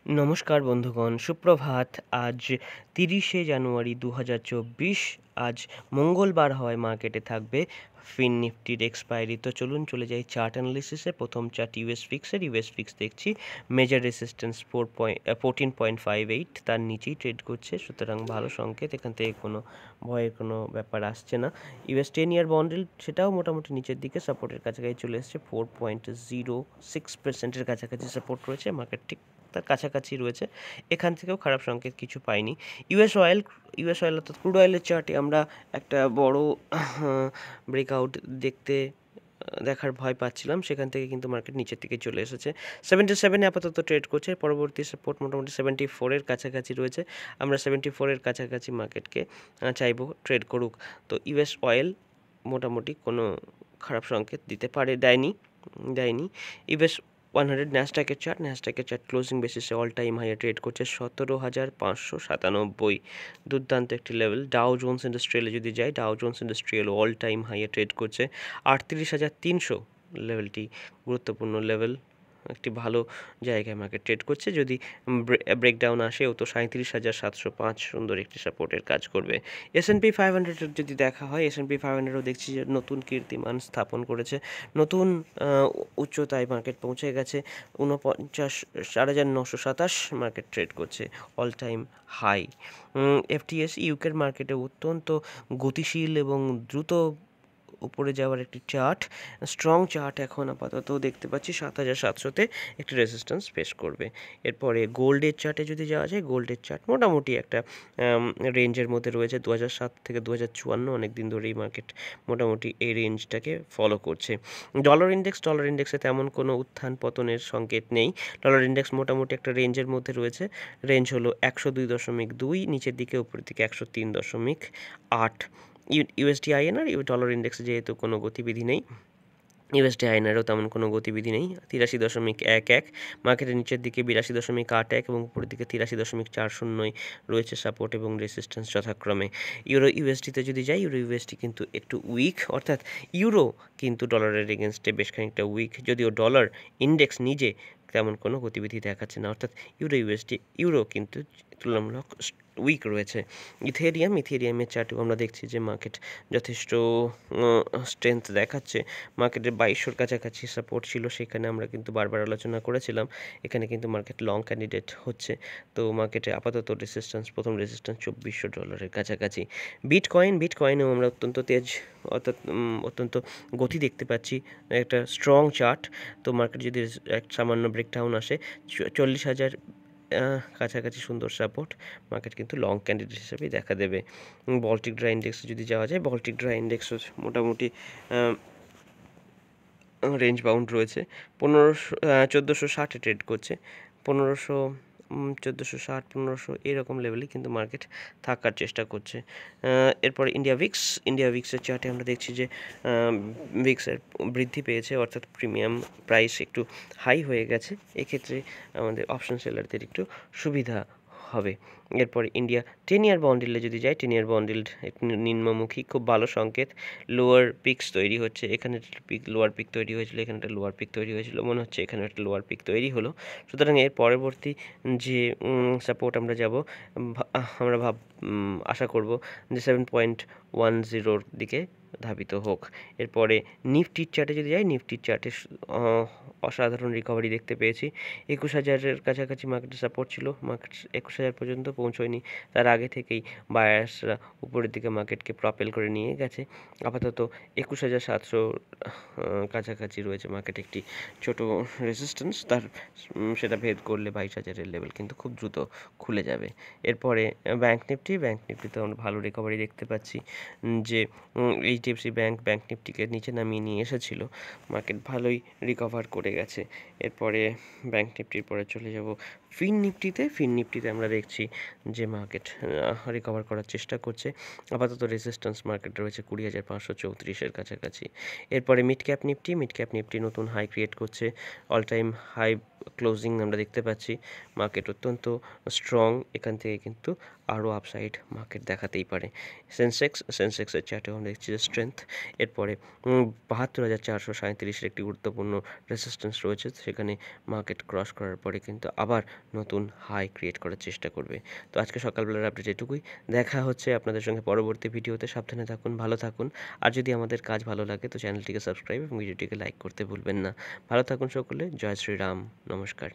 নমস্কার বন্ধুগণ, সুপ্রভাত। আজ ৩০শে জানুয়ারি ২০২৪। আজ মঙ্গলবার হওয়ায় মার্কেটে থাকবে ফিন নিফটির এক্সপায়ারি। তো চলুন চলে যাই চার্ট অ্যানালিসিসে। প্রথম চার্ট ইউএস ফিক্সের। ইউএস ফিক্স দেখছি মেজর রেসিস্ট্যান্স 14.58, তার নিচেই ট্রেড করছে, সুতরাং ভালো সংকেত। এখান থেকে কোনো ভয়ের কোনো ব্যাপার আসছে না। ইউএস 10 ইয়ার বন্ডেল সেটাও মোটামুটি নিচের দিকে সাপোর্টের কাছাকাছি চলে এসেছে। 4.06%-এর কাছাকাছি সাপোর্ট রয়েছে, মার্কেট ঠিক তার কাছাকাছি রয়েছে। এখান থেকেও খারাপ সংকেত কিছু পাইনি। ইউএস অয়েল অর্থাৎ ক্রুড অয়েলের চার্টে আমরা একটা বড় ব্রেকআউট দেখার ভয় পাচ্ছিলাম, সেখান থেকে কিন্তু মার্কেট নিচের দিকে চলে এসেছে। 77-এ আপাতত ট্রেড করছে। পরবর্তী সাপোর্ট মোটামুটি 74-এর কাছাকাছি রয়েছে। আমরা 74-এর কাছাকাছি মার্কেটকে চাইবো ট্রেড করুক। তো ইউএস অয়েল মোটামুটি কোনো খারাপ সংকেত দেয়নি। ইউএস 100 ন্যাসডাকের চার্ট ক্লোজিং বেসিসে অল টাইম হাইয়ে ট্রেড করছে 17,597। দুর্দান্ত একটি লেভেল। ডাও জোন্স ইন্ডাস্ট্রিয়ালে যদি যাই, Dow Jones Industrial all time হাইয়ে ট্রেড করছে 38,300। লেভেলটি গুরুত্বপূর্ণ লেভেল, একটি ভালো জায়গায় মার্কেট ট্রেড করছে। যদি ব্রেকডাউন আসেও তো 37,705 সুন্দর একটি সাপোর্টের কাজ করবে। S&P 500 যদি দেখা হয়, S&P 500ও দেখছি যে নতুন কীর্তিমান স্থাপন করেছে, নতুন উচ্চতায় মার্কেট পৌঁছে গেছে। 4,927 মার্কেট ট্রেড করছে, অল টাইম হাই। FTSE ইউকের মার্কেটে অত্যন্ত গতিশীল এবং দ্রুত উপরে যাওয়ার একটি চার্ট, স্ট্রং চার্ট এখন আপাতত দেখতে পাচ্ছি। 7,700-তে একটি রেজিস্ট্যান্স ফেস করবে। এরপরে গোল্ডের চার্টে যদি যাওয়া যায়, গোল্ডের চার্ট মোটামুটি একটা রেঞ্জের মধ্যে রয়েছে। 2007 থেকে 2054 অনেক দিন ধরেই মার্কেট মোটামুটি এই রেঞ্জটাকে ফলো করছে। ডলার ইন্ডেক্সে তেমন কোনো উত্থান পতনের সংকেত নেই। ডলার ইন্ডেক্স মোটামুটি একটা রেঞ্জের মধ্যে রয়েছে। রেঞ্জ হলো 102.2, নিচের দিকে, উপরের দিকে 103.8। ইউএসডি আইএনআর ডলার ইন্ডেক্সে যেহেতু কোনো গতিবিধি নেই, ইউএসডি আইএনআরও তেমন কোনো গতিবিধি নেই। 83.11 মার্কেটের নিচের দিকে 82.81 এবং উপরের দিকে 83.40 রয়েছে সাপোর্ট এবং রেসিস্ট্যান্স যথাক্রমে। ইউরো ইউএসডিতে যদি যাই, ইউরো ইউএসডি কিন্তু একটু উইক, অর্থাৎ ইউরো কিন্তু ডলারের এগেনস্টে বেশ খানিকটা উইক, যদিও ডলার ইন্ডেক্স নিজে তেমন কোনো গতিবিধি দেখাচ্ছে না, অর্থাৎ ইউরো কিন্তু তুলনামূলক উইক রয়েছে। ইথেরিয়ামের চার্টেও আমরা দেখছি যে মার্কেট যথেষ্ট স্ট্রেংথ দেখাচ্ছে। মার্কেটের 2200-র কাছাকাছি সাপোর্ট ছিল, সেখানে আমরা কিন্তু বারবার আলোচনা করেছিলাম। এখানে কিন্তু মার্কেট লং ক্যান্ডিডেট হচ্ছে। তো মার্কেটে আপাতত প্রথম রেজিস্ট্যান্স $2,400 কাছাকাছি। বিটকয়েনেও আমরা অত্যন্ত গতি দেখতে পাচ্ছি, একটা স্ট্রং চার্ট। তো মার্কেট যদি এক সামান্য ব্রেকডাউন আসে, 40,000 কাছাকাছি সুন্দর সাপোর্ট, মার্কেট কিন্তু লং ক্যান্ডিডেট হিসেবেই দেখা দেবে। বল্টিক ড্রাই ইন্ডেক্সে যদি যাওয়া যায়, বল্টিক ড্রাই ইন্ডেক্সও মোটামুটি রেঞ্জ বাউন্ড রয়েছে। 1460-এ ট্রেড করছে। 1460 এরকম লেভেলে কিন্তু মার্কেট থাকার চেষ্টা করছে। এরপর ইন্ডিয়া ভিক্সের চার্টে আমরা দেখছি যে ভিক্সের বৃদ্ধি পেয়েছে, অর্থাৎ প্রিমিয়াম প্রাইস একটু হাই হয়ে গেছে। এক্ষেত্রে আমাদের অপশন সেলারদের একটু সুবিধা হবে। এরপর ইন্ডিয়া 10 ইয়ার বন্ডিলে যদি যাই, 10 ইয়ার বন্ডিল নিম্নমুখী, খুব ভালো সংকেত। লোয়ার পিকস তৈরি হচ্ছে, এখানে লোয়ার পিক তৈরি হয়েছিল, এখানে একটা লোয়ার পিক তৈরি হয়েছিল, মনে হচ্ছে এখানে একটা লোয়ার পিক তৈরি হলো। সুতরাং এর পরবর্তী যে সাপোর্ট আমরা যাব, আমরা আশা করব যে 7.10-র দিকে ধাবিত হোক। এরপরে নিফটির চার্টে যদি যাই, নিফটির চার্টে অসাধারণ রিকভারি দেখতে পেয়েছি। 21,000-এর কাছাকাছি মার্কেটের সাপোর্ট ছিল, মার্কেট 21,000 পর্যন্ত পৌঁছয়নি। তার আগে থেকেই বায়ার্সরা উপরের দিকে মার্কেটকে প্রপেল করে নিয়ে গেছে। আপাতত 21,700 কাছাকাছি রয়েছে মার্কেট, একটি ছোট রেজিস্ট্যান্স, সেটা ভেদ করলে 22,000-এর লেভেল কিন্তু খুব দ্রুত খুলে যাবে। এরপরে ব্যাঙ্ক নিফটিতে আমরা ভালো রিকভারি দেখতে পাচ্ছি, যে এইচডিএফসি ব্যাঙ্ক নিফটিকে নিচে নামিয়ে নিয়ে এসেছিল, মার্কেট ভালোই রিকভার করে গেছে। এরপরে ব্যাঙ্ক নিফটির পরে চলে যাব ফিন নিফটিতে আমরা দেখছি যে মার্কেট রিকভার করার চেষ্টা করছে। আপাতত রেজিস্ট্যান্স মার্কেট রয়েছে 20,534-এর কাছাকাছি। এরপরে মিড ক্যাপ নিফটি নতুন হাই ক্রিয়েট করছে, অল টাইম হাই ক্লোজিং আমরা দেখতে পাচ্ছি। মার্কেট অত্যন্ত স্ট্রং, এখান থেকে কিন্তু আরও আপসাইড মার্কেট দেখাতেই পারে। সেন্সেক্সের চার্টেও আমরা দেখছি যে স্ট্রেংথ। এরপরে ৭২,৪৩৭ একটি গুরুত্বপূর্ণ রেসিস্ট্যান্স রয়েছে, সেখানে মার্কেট ক্রস করার পরে কিন্তু আবার নতুন হাই ক্রিয়েট করার চেষ্টা করবে। তো আজকে সকালবেলার আপডেট এটুকুই। দেখা হচ্ছে আপনাদের সঙ্গে পরবর্তী ভিডিওতে। সাবধানে থাকুন, ভালো থাকুন। আর যদি আমাদের কাজ ভালো লাগে তো চ্যানেলটিকে সাবস্ক্রাইব এবং ভিডিওটিকে লাইক করতে ভুলবেন না। ভালো থাকুন সকলে। জয় শ্রীরাম। নমস্কার।